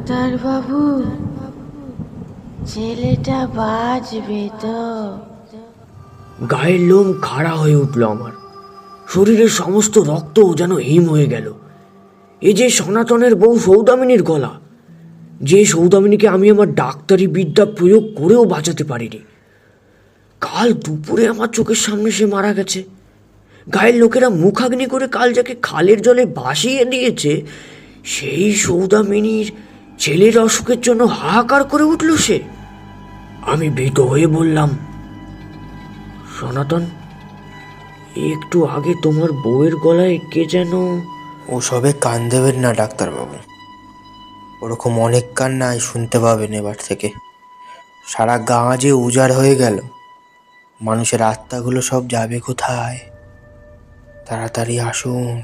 ডাক্তারবাবু, ছেলেটা বাঁচবে তো? গায়ের লোম খাড়া হয়ে উঠল আমার। শরীরের সমস্ত রক্ত যেন হিম হয়ে গেল। এ যে সনাতনের বউ সৌদামিনীর গলা, যে সৌদামিনীকে আমি আমার ডাক্তারি বিদ্যা প্রয়োগ করেও বাঁচাতে পারিনি। কাল দুপুরে আমার চোখের সামনে সে মারা গেছে। গায়ের লোকেরা মুখাগ্নি করে কাল যাকে খালের জলে ভাসিয়ে দিয়েছে, সেই সৌদামিনীর ছেলের অসুখের জন্য হাহাকার করে উঠল সে। আমি ভীত হয়ে বললাম, সনাতন, একটু আগে তোমার বউয়ের গলায় কে যেন... ওসবে কান দেবেন না ডাক্তারবাবু, ওরকম অনেক কান্নাই শুনতে পাবেন এবার থেকে। সারা গাঁ যে উজাড় হয়ে গেল, মানুষের আত্মাগুলো সব যাবে কোথায়? তাড়াতাড়ি আসুন।